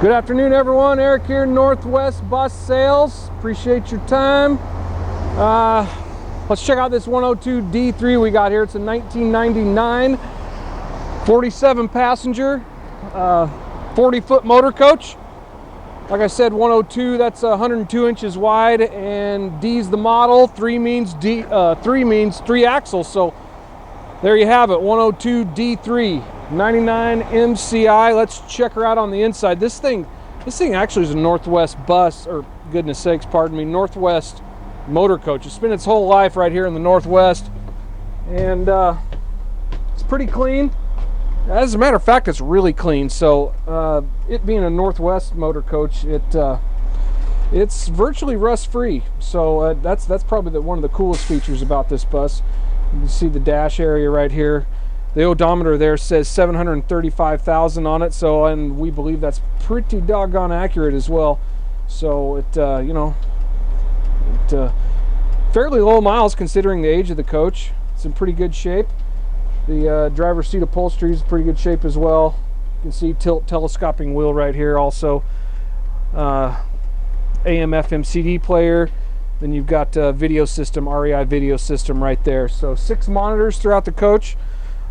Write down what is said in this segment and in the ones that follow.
Good afternoon, everyone. Eric here, Northwest Bus Sales. Appreciate your time. Let's check out this 102 D3 we got here. It's a 1999 47 passenger 40-foot motor coach. Like I said, 102, that's 102 inches wide, and D's the model. 3 means 3 axles. So there you have it, 102 D3. 99 MCI. Let's check her out on the inside. This thing actually is a Northwest bus, or goodness sakes, pardon me, Northwest Motorcoach. It's spent its whole life right here in the Northwest, and it's pretty clean. As a matter of fact, it's really clean. So it being a Northwest Motorcoach, it's virtually rust-free. So that's probably one of the coolest features about this bus. You can see the dash area right here. The odometer there says 735,000 on it, so, and we believe that's pretty doggone accurate as well. So fairly low miles considering the age of the coach. It's in pretty good shape. The driver's seat upholstery is in pretty good shape as well. You can see telescoping wheel right here. Also, AM/FM CD player. Then you've got video system, REI video system right there. So 6 monitors throughout the coach.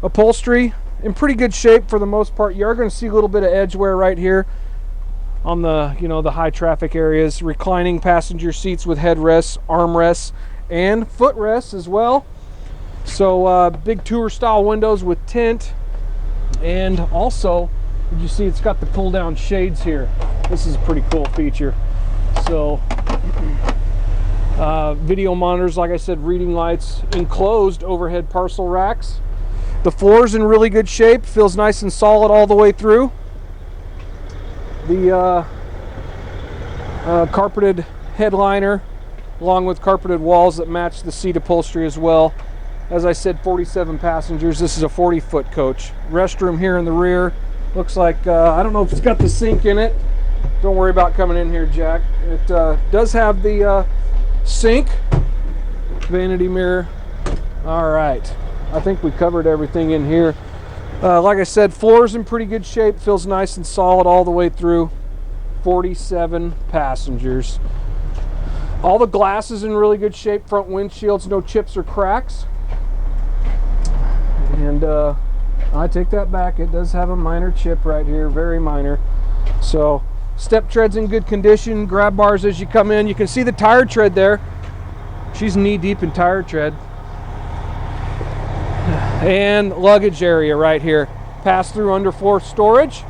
Upholstery in pretty good shape for the most part. You are going to see a little bit of edge wear right here on the the high traffic areas. Reclining passenger seats with headrests, armrests, and footrests as well. So big tour style windows with tint, and also you see it's got the pull down shades here. This is a pretty cool feature. So video monitors, like I said, reading lights, enclosed overhead parcel racks. The floor's in really good shape, feels nice and solid all the way through. The carpeted headliner, along with carpeted walls that match the seat upholstery as well. As I said, 47 passengers. This is a 40-foot coach. Restroom here in the rear. Looks like, I don't know if it's got the sink in it. Don't worry about coming in here, Jack. It does have the sink, vanity mirror. All right. I think we covered everything in here. Like I said, floor's in pretty good shape. Feels nice and solid all the way through. 47 passengers. All the glass is in really good shape. Front windshields, no chips or cracks. And I take that back. It does have a minor chip right here, very minor. So step tread's in good condition. Grab bars as you come in. You can see the tire tread there. She's knee deep in tire tread. And luggage area right here. Pass through underfloor storage.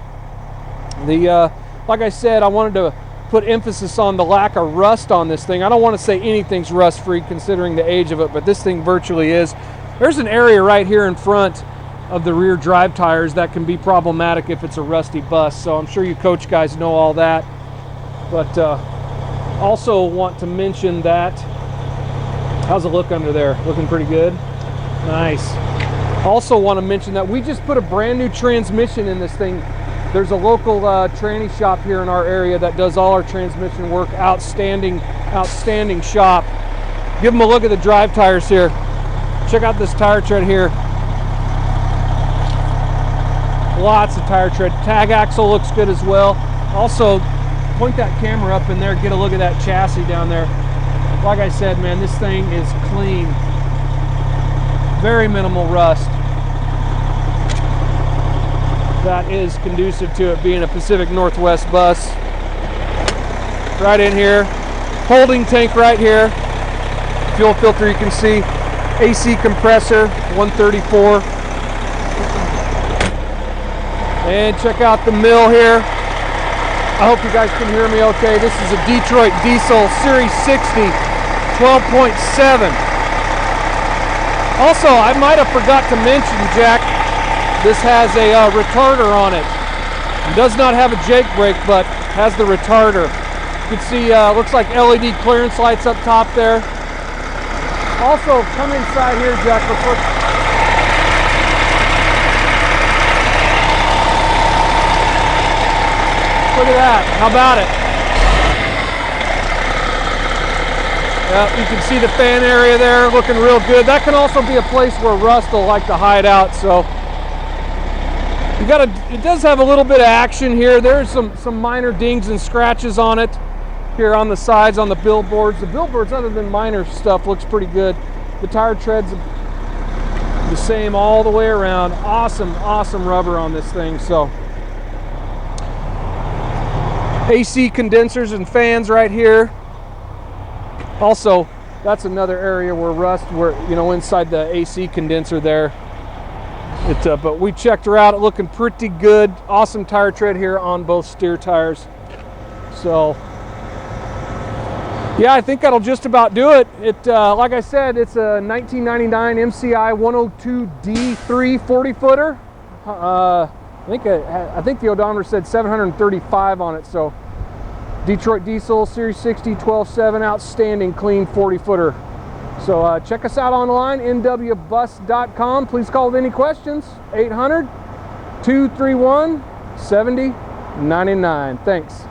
Like I said, I wanted to put emphasis on the lack of rust on this thing. I don't want to say anything's rust free considering the age of it, but this thing virtually is. There's an area right here in front of the rear drive tires that can be problematic if it's a rusty bus. So I'm sure you coach guys know all that. But also want to mention that, how's it look under there? Looking pretty good? Nice. Also want to mention that we just put a brand new transmission in this thing. There's a local tranny shop here in our area that does all our transmission work. Outstanding shop. Give them a look at the drive tires here. Check out this tire tread here. Lots of tire tread. Tag axle looks good as well. Also, point that camera up in there, get a look at that chassis down there. Like I said, man, this thing is clean. Very minimal rust. That is conducive to it being a Pacific Northwest bus. Right in here. Holding tank right here. Fuel filter you can see. AC compressor, 134. And check out the mill here. I hope you guys can hear me okay. This is a Detroit Diesel Series 60, 12.7. Also, I might have forgot to mention, Jack, this has a retarder on it. It does not have a Jake brake, but has the retarder. You can see, looks like LED clearance lights up top there. Also, come inside here, Jack. Look at that. How about it? You can see the fan area there looking real good. That can also be a place where rust will like to hide out. So It does have a little bit of action here. There's some minor dings and scratches on it here on the sides, on the billboards. The billboards, other than minor stuff, looks pretty good. The tire tread's the same all the way around. Awesome rubber on this thing. So AC condensers and fans right here. Also, that's another area where rust, inside the AC condenser there. But we checked her out, looking pretty good. Awesome tire tread here on both steer tires. So yeah, I think that'll just about do it. Like I said, it's a 1999 MCI 102D3 40-footer. I think the odometer said 735 on it. So Detroit Diesel, Series 60, 12.7, outstanding clean 40-footer. So check us out online, nwbus.com. Please call with any questions, 800-231-7099. Thanks.